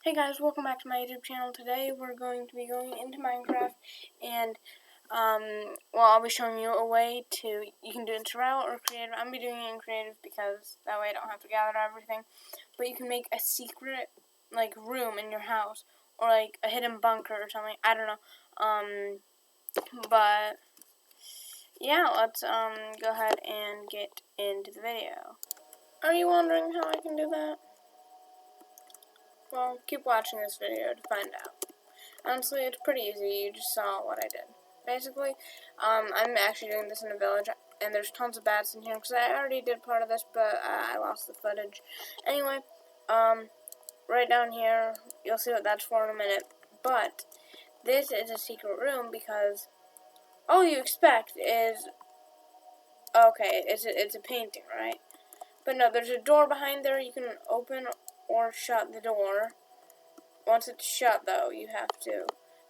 Hey guys, welcome back to my YouTube channel. Today we're going to be going into Minecraft and I'll be showing you a way to, you can do it in survival or creative. I'm going to be doing it in creative because that way I don't have to gather everything. But you can make a secret room in your house or like a hidden bunker or something. I don't know. But yeah, let's go ahead and get into the video. Are you wondering how I can do that? Well, keep watching this video to find out. Honestly, it's pretty easy. You just saw what I did. Basically, I'm actually doing this in a village, and there's tons of bats in here, because I already did part of this, but I lost the footage. Anyway, right down here, you'll see what that's for in a minute, but this is a secret room, because all you expect is, okay, it's a painting, right? But no, there's a door behind there. You can open or shut the door. Once it's shut, though, you have to.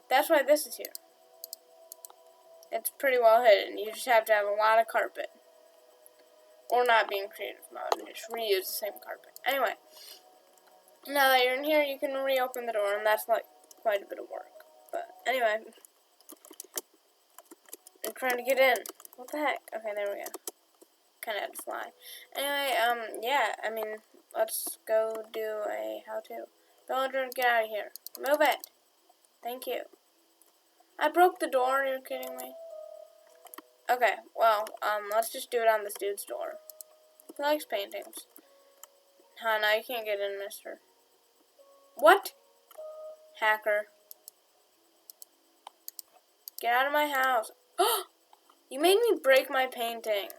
That's why this is here. It's pretty well hidden. You just have to have a lot of carpet. Or not be in creative mode and just reuse the same carpet. Anyway, now that you're in here, you can reopen the door, and that's like quite a bit of work. But anyway, I'm trying to get in. What the heck? Okay, there we go. Kind of had to fly. Anyway, yeah, I mean, let's go do a how-to. Villager, get out of here. Move it. Thank you. I broke the door. You're kidding me? Okay, well, let's just do it on this dude's door. He likes paintings. Huh, now you can't get in, mister. What? Hacker. Get out of my house. You made me break my painting.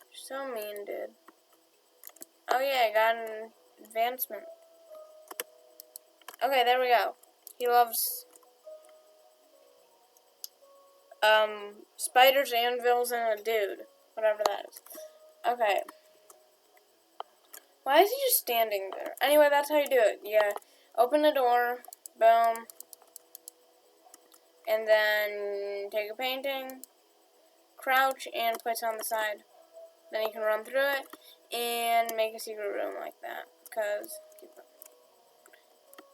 You're so mean, dude. Oh yeah, I got an advancement. Okay, there we go. He loves spiders, anvils, and a dude. Whatever that is. Okay. Why is he just standing there? Anyway, that's how you do it. Yeah. Open the door. Boom. And then take a painting. Crouch and place it on the side. Then you can run through it and make a secret room like that.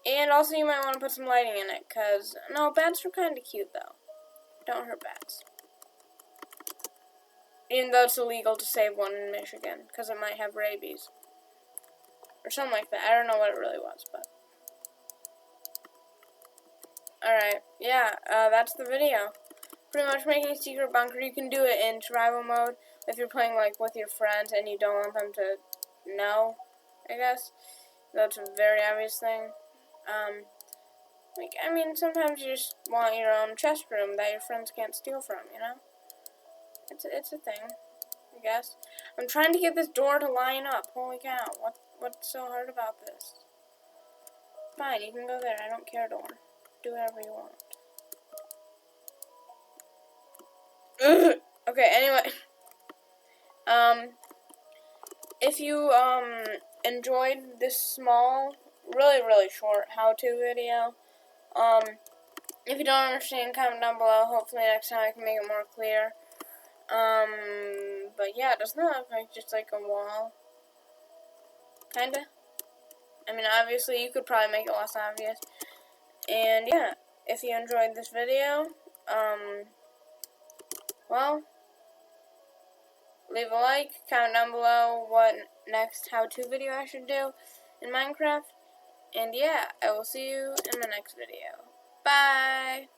And also you might want to put some lighting in it. No, bats are kind of cute though. Don't hurt bats. Even though it's illegal to save one in Michigan. Because it might have rabies. Or something like that. I don't know what it really was, but. Alright, yeah, that's the video. Pretty much making a secret bunker. You can do it in survival mode if you're playing like with your friends and you don't want them to know, I guess. That's a very obvious thing. I mean, sometimes you just want your own chest room that your friends can't steal from, you know? It's a thing, I guess. I'm trying to get this door to line up. Holy cow, what's so hard about this? Fine, you can go there. I don't care, door. Do whatever you want. Okay, anyway. If you, enjoyed this small, really short how-to video, if you don't understand, comment down below. Hopefully next time I can make it more clear. But yeah, doesn't that look like just like a wall? Kinda. I mean, obviously, you could probably make it less obvious. And yeah, if you enjoyed this video, well, leave a like, comment down below what next how-to video I should do in Minecraft. And yeah, I will see you in the next video. Bye!